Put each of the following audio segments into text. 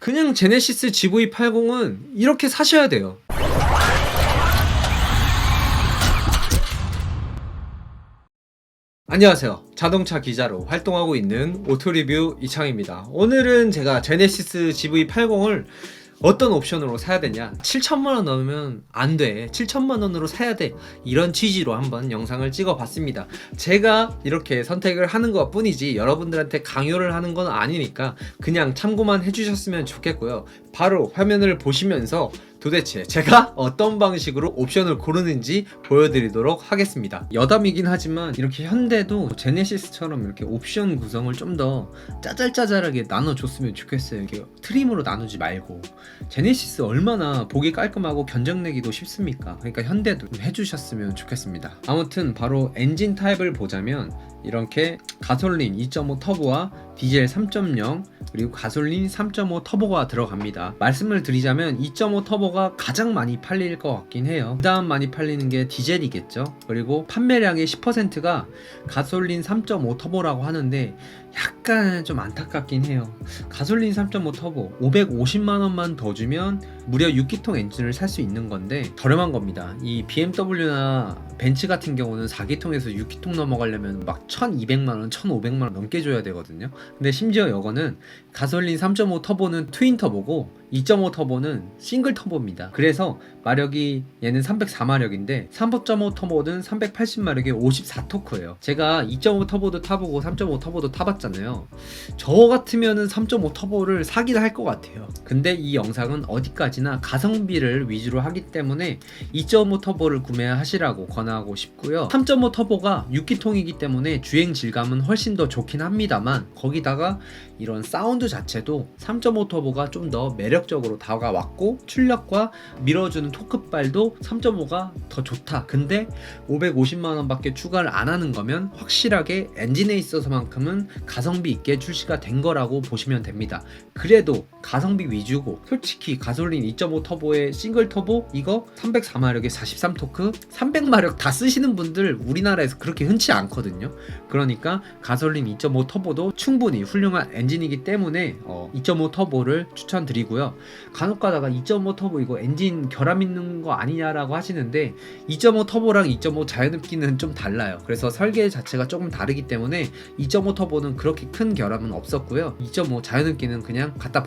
그냥 제네시스 GV80은 이렇게 사셔야 돼요. 안녕하세요. 자동차 기자로 활동하고 있는 오토리뷰 이창입니다. 오늘은 제가 제네시스 GV80을 어떤 옵션으로 사야 되냐, 7천만원 넘으면 안 돼, 7천만원으로 사야 돼, 이런 취지로 한번 영상을 찍어 봤습니다. 제가 이렇게 선택을 하는 것 뿐이지 여러분들한테 강요를 하는 건 아니니까 그냥 참고만 해주셨으면 좋겠고요. 바로 화면을 보시면서 도대체 제가 어떤 방식으로 옵션을 고르는지 보여드리도록 하겠습니다. 여담이긴 하지만 이렇게 현대도 제네시스처럼 이렇게 옵션 구성을 좀 더 짜잘짜잘하게 나눠줬으면 좋겠어요. 이렇게 트림으로 나누지 말고. 제네시스 얼마나 보기 깔끔하고 견적내기도 쉽습니까? 그러니까 현대도 좀 해주셨으면 좋겠습니다. 아무튼 바로 엔진 타입을 보자면 이렇게 가솔린 2.5 터보와 디젤 3.0 그리고 가솔린 3.5 터보가 들어갑니다. 말씀을 드리자면 2.5 터보가 가장 많이 팔릴 것 같긴 해요. 그 다음 많이 팔리는 게 디젤이겠죠. 그리고 판매량의 10%가 가솔린 3.5 터보라고 하는데 약간 좀 안타깝긴 해요. 가솔린 3.5 터보 550만원만 더 주면 무려 6기통 엔진을 살 수 있는 건데 저렴한 겁니다. 이 BMW나 벤츠 같은 경우는 4기통에서 6기통 넘어가려면 막 1200만원, 1500만원 넘게 줘야 되거든요. 근데 심지어 이거는 가솔린 3.5 터보는 트윈 터보고 2.5 터보는 싱글 터보입니다. 그래서 마력이 얘는 304마력인데 3.5 터보는 380마력에 54토크예요. 제가 2.5 터보도 타보고 3.5 터보도 타봤잖아요. 저 같으면은 3.5 터보를 사긴 할 것 같아요. 근데 이 영상은 어디까지나 가성비를 위주로 하기 때문에 2.5 터보를 구매하시라고 권하고 싶고요. 3.5 터보가 6기통이기 때문에 주행 질감은 훨씬 더 좋긴 합니다만 거기다가 이런 사운드 자체도 3.5 터보가 좀 더 매력적으로 다가왔고 출력과 밀어주는 토크발도 3.5가 더 좋다. 근데 550만원 밖에 추가를 안 하는 거면 확실하게 엔진에 있어서만큼은 가성비 있게 출시가 된 거라고 보시면 됩니다. 그래도 가성비 위주고 솔직히 가솔린 2.5 터보의 싱글 터보 이거 304마력에 43토크 300마력 다 쓰시는 분들 우리나라에서 그렇게 흔치 않거든요. 그러니까 가솔린 2.5 터보도 충분히 훌륭한 엔진이기 때문에 2.5 터보를 추천드리고요. 간혹가다가 2.5 터보 이거 엔진 결함 있는 거 아니냐라고 하시는데 2.5 터보랑 2.5 자연흡기는 좀 달라요. 그래서 설계 자체가 조금 다르기 때문에 2.5 터보는 그렇게 큰 결함은 없었고요. 2.5 자연흡기는 그냥 갖다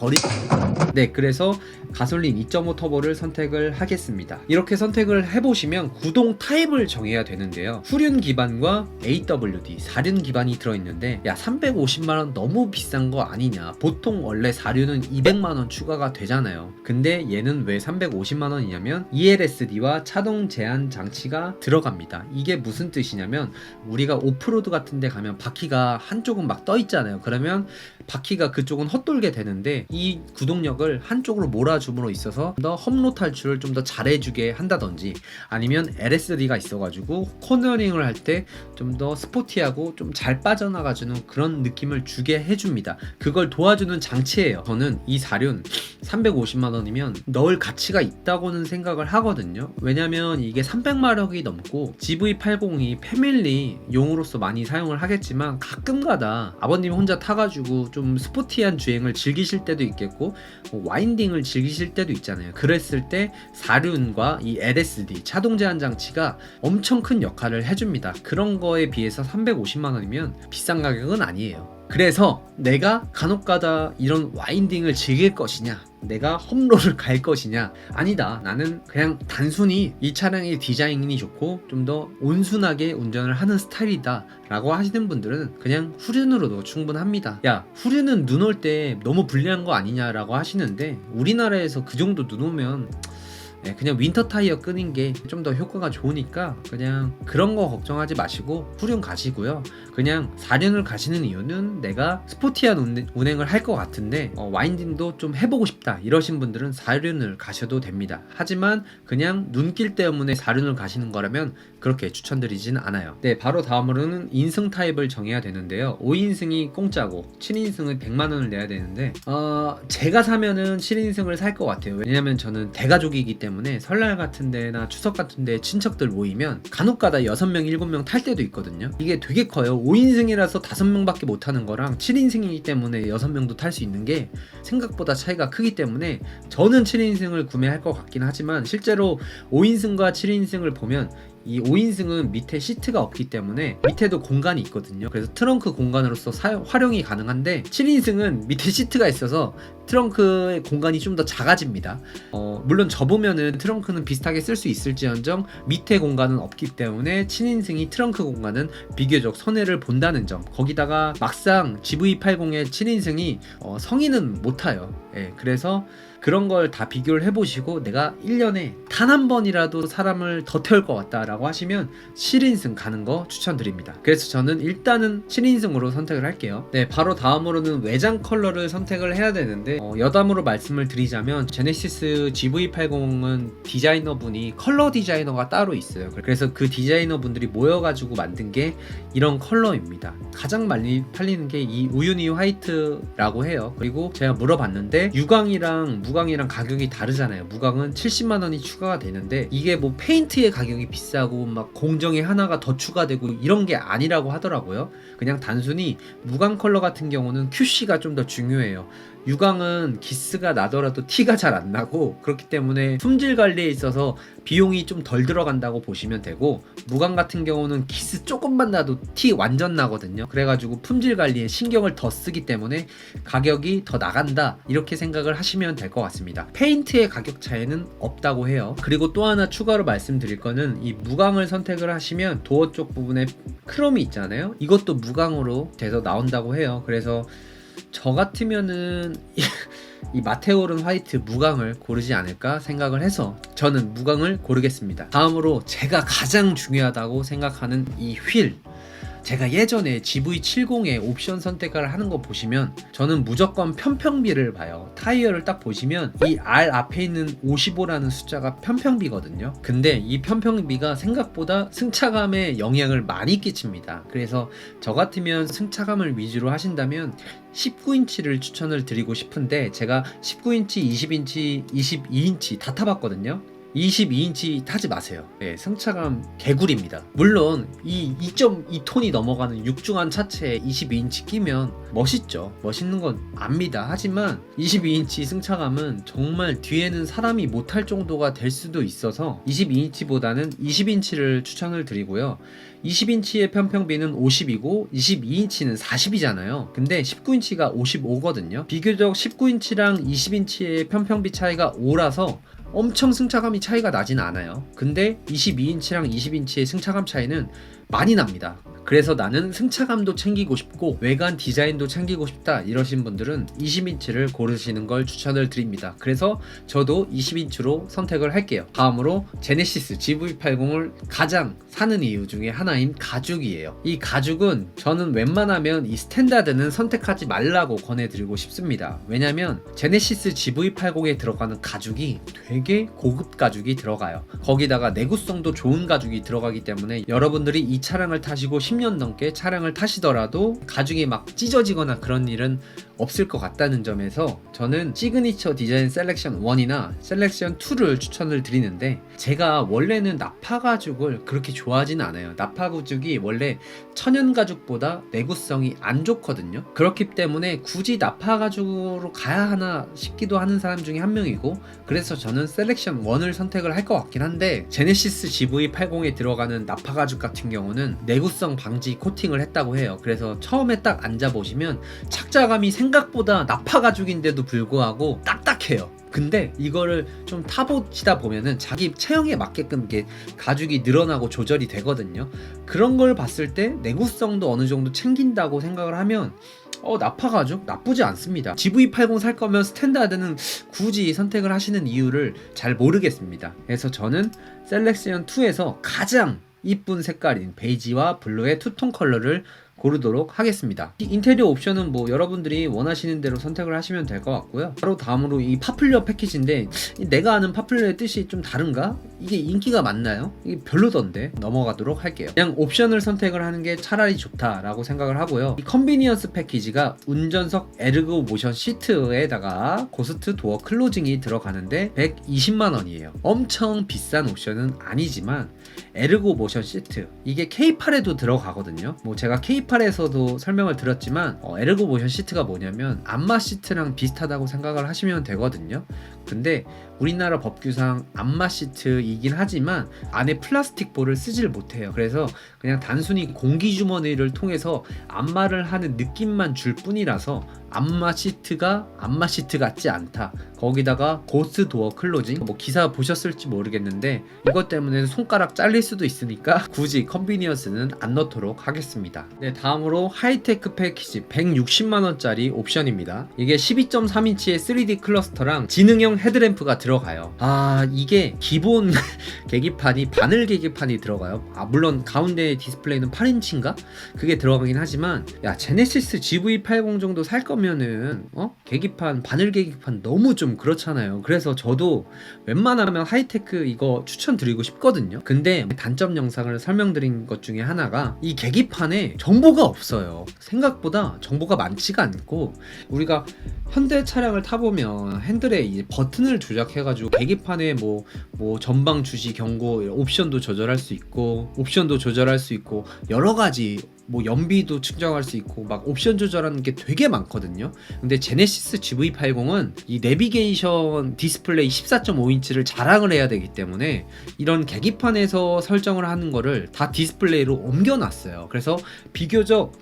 네, 그래서 가솔린 2.5 터보를 선택을 하겠습니다. 이렇게 선택을 해보시면 구동 타입을 정해야 되는데요. 후륜 기반과 AWD 4륜 기반이 들어있는데 야 350만원 너무 비싼 거 아니냐. 보통 원래 4륜은 200만원 추가가 되잖아요. 근데 얘는 왜 350만원이냐면 ELSD와 차동 제한 장치가 들어갑니다. 이게 무슨 뜻이냐면 우리가 오프로드 같은 데 가면 바퀴가 한쪽은 막 떠 있잖아요. 그러면 바퀴가 그쪽은 헛돌게 되는데 이 구동력을 한쪽으로 몰아줌으로 있어서 더 험로 탈출을 좀 더 잘해주게 한다든지 아니면 LSD가 있어가지고 코너링을 할 때 좀 더 스포티하고 좀 잘 빠져나가주는 그런 느낌을 주게 해줍니다. 그걸 도와주는 장치예요. 저는 이 4륜 350만원이면 넣을 가치가 있다고는 생각을 하거든요. 왜냐면 이게 300마력이 넘고 GV80이 패밀리 용으로서 많이 사용을 하겠지만 가끔가다 아버님 혼자 타가지고 좀 스포티한 주행을 즐기실 때도 있겠고 와인딩을 즐기실 때도 있잖아요. 그랬을 때 4륜과 이 LSD 차동 제한 장치가 엄청 큰 역할을 해줍니다. 그런 거에 비해서 350만원이면 비싼 가격은 아니에요. 그래서 내가 간혹가다 이런 와인딩을 즐길 것이냐, 내가 험로를 갈 것이냐, 아니다, 나는 그냥 단순히 이 차량의 디자인이 좋고 좀 더 온순하게 운전을 하는 스타일이다 라고 하시는 분들은 그냥 후륜으로도 충분합니다. 야, 후륜은 눈 올 때 너무 불리한 거 아니냐 라고 하시는데 우리나라에서 그 정도 눈 오면 그냥 윈터 타이어 끄는 게 좀 더 효과가 좋으니까 그냥 그런 거 걱정하지 마시고 후륜 가시고요. 그냥 4륜을 가시는 이유는 내가 스포티한 운행을 할 것 같은데 와인딩도 좀 해보고 싶다 이러신 분들은 4륜을 가셔도 됩니다. 하지만 그냥 눈길 때문에 4륜을 가시는 거라면 그렇게 추천드리진 않아요. 네, 바로 다음으로는 인승 타입을 정해야 되는데요. 5인승이 공짜고 7인승은 100만원을 내야 되는데 제가 사면은 7인승을 살 것 같아요. 왜냐면 저는 대가족이기 때문에 때문에 설날 같은 데나 추석 같은 데 친척들 모이면 간혹가다 6명 7명 탈 때도 있거든요. 이게 되게 커요. 5인승이라서 5명밖에 못 타는 거랑 7인승이기 때문에 6명도 탈 수 있는 게 생각보다 차이가 크기 때문에 저는 7인승을 구매할 것 같긴 하지만 실제로 5인승과 7인승을 보면 이 5인승은 밑에 시트가 없기 때문에 밑에도 공간이 있거든요. 그래서 트렁크 공간으로서 활용이 가능한데 7인승은 밑에 시트가 있어서 트렁크의 공간이 좀 더 작아집니다. 물론 접으면은 트렁크는 비슷하게 쓸 수 있을지언정 밑에 공간은 없기 때문에 7인승이 트렁크 공간은 비교적 손해를 본다는 점. 거기다가 막상 GV80의 7인승이 성인은 못 타요. 그래서 그런 걸 다 비교를 해보시고 내가 1년에 단 한 번이라도 사람을 더 태울 것 같다 라고 하시면 7인승 가는 거 추천드립니다. 그래서 저는 일단은 7인승으로 선택을 할게요. 네, 바로 다음으로는 외장 컬러를 선택을 해야 되는데 여담으로 말씀을 드리자면 제네시스 GV80은 디자이너분이 컬러 디자이너가 따로 있어요. 그래서 그 디자이너분들이 모여가지고 만든 게 이런 컬러입니다. 가장 많이 팔리는 게 이 우유니 화이트라고 해요. 그리고 제가 물어봤는데 유광이랑 무광이랑 가격이 다르잖아요. 무광은 70만원이 추가가 되는데 이게 뭐 페인트의 가격이 비싸고 막 공정이 하나가 더 추가되고 이런 게 아니라고 하더라고요. 그냥 단순히 무광 컬러 같은 경우는 QC가 좀 더 중요해요. 유광은 기스가 나더라도 티가 잘 안 나고 그렇기 때문에 품질 관리에 있어서 비용이 좀 덜 들어간다고 보시면 되고, 무광 같은 경우는 기스 조금만 나도 티 완전 나거든요. 그래가지고 품질 관리에 신경을 더 쓰기 때문에 가격이 더 나간다 이렇게 생각을 하시면 될 것 같습니다. 페인트의 가격 차이는 없다고 해요. 그리고 또 하나 추가로 말씀드릴 거는 이 무광을 선택을 하시면 도어 쪽 부분에 크롬이 있잖아요. 이것도 무광으로 돼서 나온다고 해요. 그래서 저 같으면은 이 마테오른 화이트 무광을 고르지 않을까 생각을 해서 저는 무광을 고르겠습니다. 다음으로 제가 가장 중요하다고 생각하는 이 휠. 제가 예전에 GV70의 옵션 선택을 하는 거 보시면 저는 무조건 편평비를 봐요. 타이어를 딱 보시면 이 R 앞에 있는 55라는 숫자가 편평비거든요. 근데 이 편평비가 생각보다 승차감에 영향을 많이 끼칩니다. 그래서 저 같으면 승차감을 위주로 하신다면 19인치를 추천을 드리고 싶은데 제가 19인치, 20인치, 22인치 다 타봤거든요. 22인치 타지 마세요. 승차감 개구리입니다. 물론 이 2.2톤이 넘어가는 육중한 차체에 22인치 끼면 멋있죠. 멋있는 건 압니다. 하지만 22인치 승차감은 정말 뒤에는 사람이 못 탈 정도가 될 수도 있어서 22인치보다는 20인치를 추천을 드리고요. 20인치의 편평비는 50이고 22인치는 40이잖아요. 근데 19인치가 55거든요. 비교적 19인치랑 20인치의 편평비 차이가 5라서 엄청 승차감이 차이가 나진 않아요. 근데 22인치랑 20인치의 승차감 차이는 많이 납니다. 그래서 나는 승차감도 챙기고 싶고 외관 디자인도 챙기고 싶다 이러신 분들은 20인치를 고르시는 걸 추천을 드립니다. 그래서 저도 20인치로 선택을 할게요. 다음으로 제네시스 GV80을 가장 사는 이유 중에 하나인 가죽이에요. 이 가죽은 저는 웬만하면 이 스탠다드는 선택하지 말라고 권해드리고 싶습니다. 왜냐면 제네시스 GV80에 들어가는 가죽이 되게 고급 가죽이 들어가요. 거기다가 내구성도 좋은 가죽이 들어가기 때문에 여러분들이 이 차량을 타시고 10년 넘게 차량을 타시더라도 가죽이 막 찢어지거나 그런 일은 없을 것 같다는 점에서 저는 시그니처 디자인 셀렉션 1이나 셀렉션 2를 추천을 드리는데, 제가 원래는 나파 가죽을 그렇게 좋아하지는 않아요. 나파 가죽이 원래 천연 가죽보다 내구성이 안 좋거든요. 그렇기 때문에 굳이 나파 가죽으로 가야 하나 싶기도 하는 사람 중에 한 명이고, 그래서 저는 셀렉션 1을 선택을 할 것 같긴 한데, 제네시스 GV80에 들어가는 나파 가죽 같은 경우는 내구성 방지 코팅을 했다고 해요. 그래서 처음에 딱 앉아보시면 착자감이 생각보다 나파 가죽인데도 불구하고 딱딱해요. 근데 이거를 좀 타보시다 보면은 자기 체형에 맞게끔 이게 가죽이 늘어나고 조절이 되거든요. 그런 걸 봤을 때 내구성도 어느 정도 챙긴다고 생각을 하면 나파 가죽 나쁘지 않습니다. GV80 살 거면 스탠다드는 굳이 선택을 하시는 이유를 잘 모르겠습니다. 그래서 저는 셀렉션 2에서 가장 이쁜 색깔인 베이지와 블루의 투톤 컬러를 고르도록 하겠습니다. 인테리어 옵션은 뭐 여러분들이 원하시는 대로 선택을 하시면 될 것 같고요. 바로 다음으로 이 파플리어 패키지인데 내가 아는 파플리어의 뜻이 좀 다른가? 이게 인기가 많나요? 이게 별로던데 넘어가도록 할게요. 그냥 옵션을 선택을 하는 게 차라리 좋다라고 생각을 하고요. 이 컨비니언스 패키지가 운전석 에르고 모션 시트에다가 고스트 도어 클로징이 들어가는데 120만 원이에요. 엄청 비싼 옵션은 아니지만 에르고 모션 시트 이게 K8에도 들어가거든요. 뭐 제가 K8에서도 설명을 드렸지만 에르고 모션 시트가 뭐냐면 안마 시트랑 비슷하다고 생각을 하시면 되거든요. 근데 우리나라 법규상 안마 시트이긴 하지만 안에 플라스틱 볼을 쓰질 못해요. 그래서 그냥 단순히 공기 주머니를 통해서 안마를 하는 느낌만 줄 뿐이라서 안마 시트가 안마 시트 같지 않다. 거기다가 고스트 도어 클로징 뭐 기사 보셨을지 모르겠는데 이것 때문에 손가락 잘릴 수도 있으니까 굳이 컨비니언스는 안 넣도록 하겠습니다. 네, 다음으로 하이테크 패키지 160만원짜리 옵션입니다. 이게 12.3인치의 3D 클러스터랑 지능형 헤드램프가 들어가요. 이게 기본 계기판이 바늘 계기판이 들어가요. 물론 가운데 디스플레이는 8인치인가? 그게 들어가긴 하지만 야 제네시스 GV80 정도 살 거면은 계기판 바늘 계기판 너무 좀 그렇잖아요. 그래서 저도 웬만하면 하이테크 이거 추천드리고 싶거든요. 근데 단점 영상을 설명드린 것 중에 하나가 이 계기판에 정보가 없어요. 생각보다 정보가 많지가 않고 우리가 현대 차량을 타보면 핸들에 이제 버튼을 조작해가지고 계기판에 뭐 전방 주시 경고 옵션도 조절할 수 있고 여러 가지 뭐 연비도 측정할 수 있고 막 옵션 조절하는 게 되게 많거든요. 근데 제네시스 GV80은 이 내비게이션 디스플레이 14.5인치를 자랑을 해야 되기 때문에 이런 계기판에서 설정을 하는 거를 다 디스플레이로 옮겨놨어요. 그래서 비교적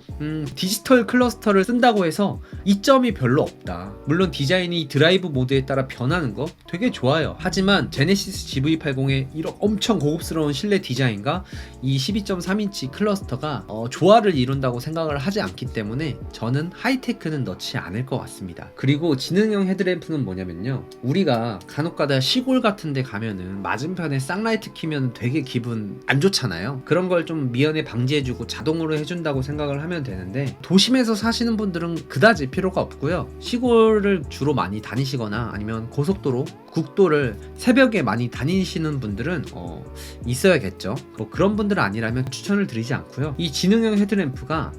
디지털 클러스터를 쓴다고 해서 이점이 별로 없다. 물론 디자인이 드라이브 모드에 따라 변하는 거 되게 좋아요. 하지만 제네시스 GV80의 이런 엄청 고급스러운 실내 디자인과 이 12.3인치 클러스터가 조화를 이룬다고 생각을 하지 않기 때문에 저는 하이테크는 넣지 않을 것 같습니다. 그리고 지능형 헤드램프는 뭐냐면요, 우리가 간혹가다 시골 같은 데 가면은 맞은편에 쌍라이트 키면 되게 기분 안 좋잖아요. 그런 걸 좀 미연에 방지해주고 자동으로 해준다고 생각을 하면 되는데 도심에서 사시는 분들은 그다지 필요가 없고요. 시골을 주로 많이 다니시거나 아니면 고속도로, 국도를 새벽에 많이 다니시는 분들은 있어야겠죠. 그런 분들은 아니라면 추천을 드리지 않고요. 이 지능형 헤드램프가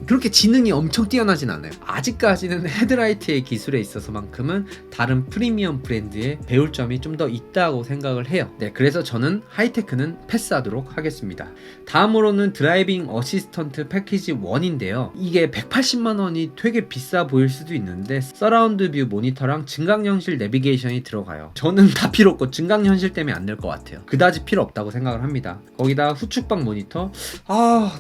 그렇게 지능이 엄청 뛰어나진 않아요. 아직까지는 헤드라이트의 기술에 있어서만큼은 다른 프리미엄 브랜드에 배울 점이 좀 더 있다고 생각을 해요. 네, 그래서 저는 하이테크는 패스하도록 하겠습니다. 다음으로는 드라이빙 어시스턴트 패키지 1인데요. 이게 180만원이 되게 비싸 보일 수도 있는데 서라운드 뷰 모니터랑 증강현실 내비게이션이 들어가요. 저는 다 필요 없고 증강현실 때문에 안 될 것 같아요. 그다지 필요 없다고 생각을 합니다. 거기다 후측방 모니터,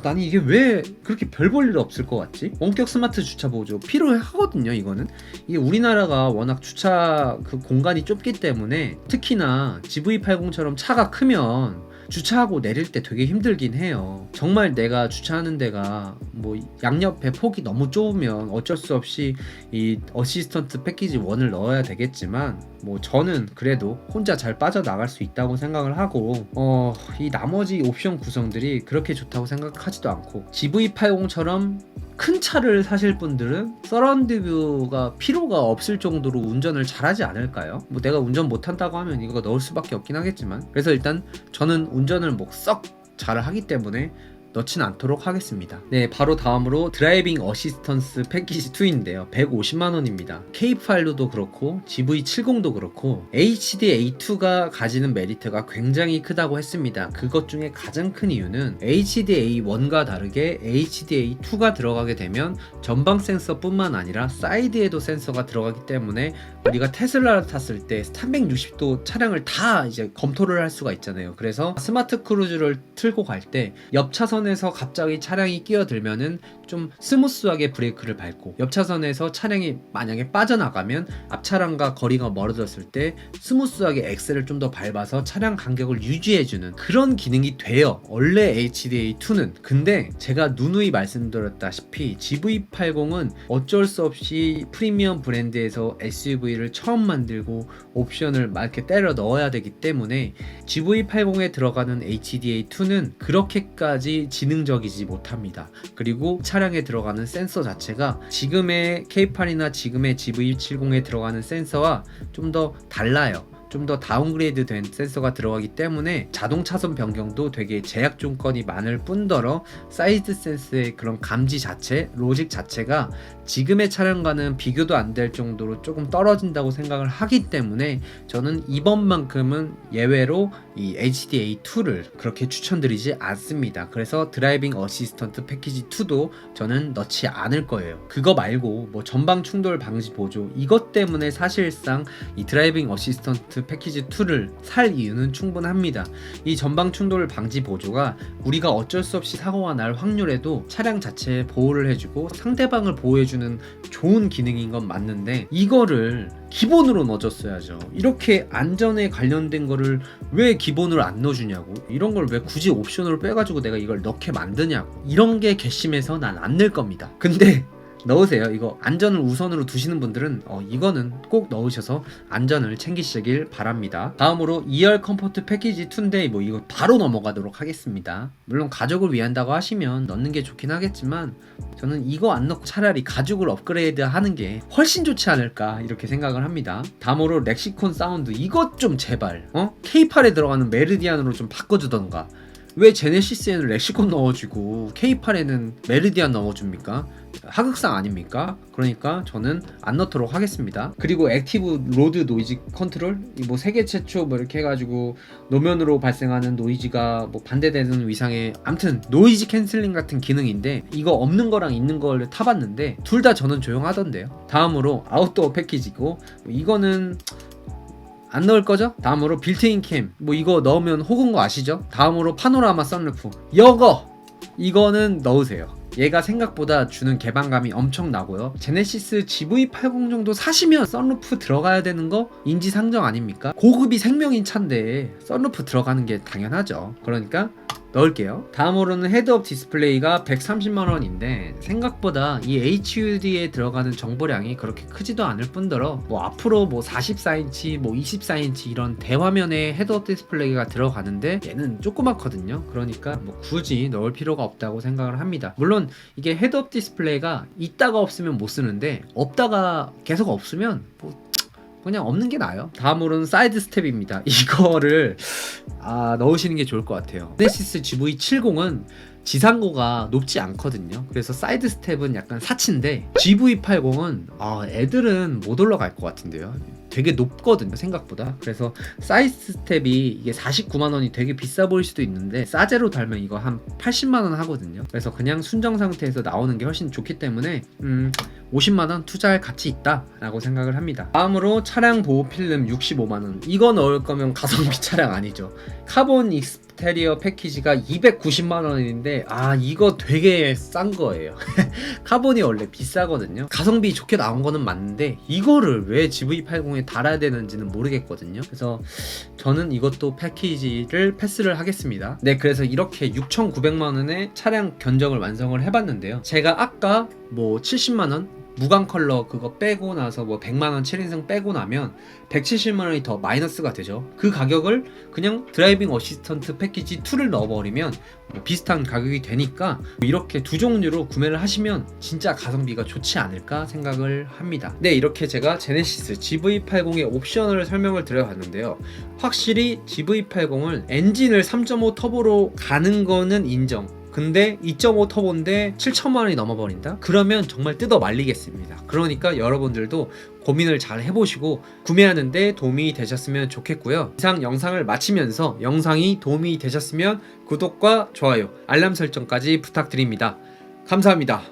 나는 이게 왜 그렇게 별 볼 일 없을 것 같지? 원격 스마트 주차 보조 필요하거든요. 이게 우리나라가 워낙 주차 그 공간이 좁기 때문에 특히나 GV80처럼 차가 크면 주차하고 내릴 때 되게 힘들긴 해요. 정말 내가 주차하는 데가 뭐 양옆에 폭이 너무 좁으면 어쩔 수 없이 이 어시스턴트 패키지 1을 넣어야 되겠지만 뭐 저는 그래도 혼자 잘 빠져나갈 수 있다고 생각을 하고 이 나머지 옵션 구성들이 그렇게 좋다고 생각하지도 않고 GV80처럼 큰 차를 사실 분들은 서라운드 뷰가 필요가 없을 정도로 운전을 잘하지 않을까요? 뭐 내가 운전 못한다고 하면 이거 넣을 수밖에 없긴 하겠지만, 그래서 일단 저는 운전을 뭐 썩 잘하기 때문에 넣지는 않도록 하겠습니다. 네, 바로 다음으로 드라이빙 어시스턴스 패키지 2인데요. 150만원입니다. K8도 그렇고 GV70도 그렇고 HDA2가 가지는 메리트가 굉장히 크다고 했습니다. 그것 중에 가장 큰 이유는 HDA1과 다르게 HDA2가 들어가게 되면 전방 센서 뿐만 아니라 사이드에도 센서가 들어가기 때문에 우리가 테슬라를 탔을 때 360도 차량을 다 이제 검토를 할 수가 있잖아요. 그래서 스마트 크루즈를 틀고 갈 때 옆 차선에서 갑자기 차량이 끼어들면은 좀 스무스하게 브레이크를 밟고, 옆 차선에서 차량이 만약에 빠져나가면 앞 차량과 거리가 멀어졌을 때 스무스하게 엑셀을 좀 더 밟아서 차량 간격을 유지해주는 그런 기능이 돼요, 원래 HDA2는. 근데 제가 누누이 말씀드렸다시피 GV80은 어쩔 수 없이 프리미엄 브랜드에서 SUV를 처음 만들고 옵션을 막 이렇게 때려 넣어야 되기 때문에 GV80에 들어가는 HDA2는 그렇게까지 지능적이지 못합니다. 그리고 차량에 들어가는 센서 자체가 지금의 K8이나 지금의 GV70에 들어가는 센서와 좀 더 달라요. 좀 더 다운그레이드 된 센서가 들어가기 때문에 자동 차선 변경도 되게 제약 조건이 많을 뿐더러 사이드 센스의 그런 감지 자체, 로직 자체가 지금의 차량과는 비교도 안 될 정도로 조금 떨어진다고 생각을 하기 때문에 저는 이번만큼은 예외로 이 HDA2를 그렇게 추천드리지 않습니다. 그래서 드라이빙 어시스턴트 패키지 2도 저는 넣지 않을 거예요. 그거 말고 뭐 전방 충돌 방지 보조 이것 때문에 사실상 이 드라이빙 어시스턴트 패키지 2를 살 이유는 충분합니다. 이 전방 충돌 방지 보조가 우리가 어쩔 수 없이 사고가 날 확률에도 차량 자체에 보호를 해주고 상대방을 보호해주는 좋은 기능인 건 맞는데 이거를 기본으로 넣어줬어야죠. 이렇게 안전에 관련된 거를 왜 기본으로 안 넣어주냐고, 이런 걸 왜 굳이 옵션으로 빼가지고 내가 이걸 넣게 만드냐고, 이런 게 괘씸해서 난 안 낼 겁니다. 근데 넣으세요. 이거 안전을 우선으로 두시는 분들은 이거는 꼭 넣으셔서 안전을 챙기시길 바랍니다. 다음으로 2열 컴포트 패키지 2인데 뭐 이거 바로 넘어가도록 하겠습니다. 물론 가족을 위한다고 하시면 넣는 게 좋긴 하겠지만 저는 이거 안 넣고 차라리 가죽을 업그레이드 하는 게 훨씬 좋지 않을까 이렇게 생각을 합니다. 다음으로 렉시콘 사운드 이것 좀 제발 K8에 들어가는 메르디안으로 좀 바꿔주던가. 왜 제네시스에는 렉시콘 넣어주고 K8에는 메르디안 넣어줍니까? 하극상 아닙니까? 그러니까 저는 안 넣도록 하겠습니다. 그리고 액티브 로드 노이즈 컨트롤 뭐 세계 최초 뭐 이렇게 해가지고 노면으로 발생하는 노이즈가 뭐 반대되는 위상의 암튼 노이즈 캔슬링 같은 기능인데 이거 없는 거랑 있는 걸 타봤는데 둘 다 저는 조용하던데요. 다음으로 아웃도어 패키지고 이거는 안 넣을 거죠? 다음으로 빌트인 캠 뭐 이거 넣으면 혹은 거 아시죠? 다음으로 파노라마 선루프 이거는 넣으세요. 얘가 생각보다 주는 개방감이 엄청나고요. 제네시스 GV80 정도 사시면 선루프 들어가야 되는 거 인지상정 아닙니까? 고급이 생명인 차인데 선루프 들어가는 게 당연하죠. 그러니까 넣을게요. 다음으로는 헤드업 디스플레이가 130만원인데 생각보다 이 HUD에 들어가는 정보량이 그렇게 크지도 않을 뿐더러 뭐 앞으로 뭐 44인치 뭐 24인치 이런 대화면에 헤드업 디스플레이가 들어가는데 얘는 조그맣거든요. 그러니까 뭐 굳이 넣을 필요가 없다고 생각을 합니다. 물론 이게 헤드업 디스플레이가 있다가 없으면 못 쓰는데 없다가 계속 없으면 뭐 그냥 없는 게 나아요. 다음으로는 사이드 스텝입니다. 이거를 넣으시는 게 좋을 것 같아요. 제네시스 GV70은 지상고가 높지 않거든요. 그래서 사이드 스텝은 약간 사치인데 GV80은 애들은 못 올라갈 것 같은데요. 되게 높거든요 생각보다. 그래서 사이드 스텝이 이게 49만원이 되게 비싸 보일 수도 있는데 싸제로 달면 이거 한 80만원 하거든요. 그래서 그냥 순정 상태에서 나오는 게 훨씬 좋기 때문에 50만원 투자할 가치 있다 라고 생각을 합니다. 다음으로 차량 보호 필름 65만원 이거 넣을 거면 가성비 차량 아니죠. 카본 익스테리어 패키지가 290만원인데 이거 되게 싼 거예요. 카본이 원래 비싸거든요. 가성비 좋게 나온 거는 맞는데 이거를 왜 GV80에 달아야 되는지는 모르겠거든요. 그래서 저는 이것도 패키지를 패스를 하겠습니다. 네, 그래서 이렇게 6,900만원의 차량 견적을 완성을 해봤는데요. 제가 아까 뭐 70만원 무광 컬러 그거 빼고 나서 뭐 100만원 7인승 빼고 나면 170만원이 더 마이너스가 되죠. 그 가격을 그냥 드라이빙 어시스턴트 패키지 2를 넣어버리면 뭐 비슷한 가격이 되니까 이렇게 두 종류로 구매를 하시면 진짜 가성비가 좋지 않을까 생각을 합니다. 네, 이렇게 제가 제네시스 GV80의 옵션을 설명을 드려봤는데요. 확실히 GV80은 엔진을 3.5 터보로 가는 거는 인정. 근데 2.5 터보인데 7천만원이 넘어버린다? 그러면 정말 뜯어 말리겠습니다. 그러니까 여러분들도 고민을 잘 해보시고 구매하는데 도움이 되셨으면 좋겠고요. 이상 영상을 마치면서 영상이 도움이 되셨으면 구독과 좋아요, 알람 설정까지 부탁드립니다. 감사합니다.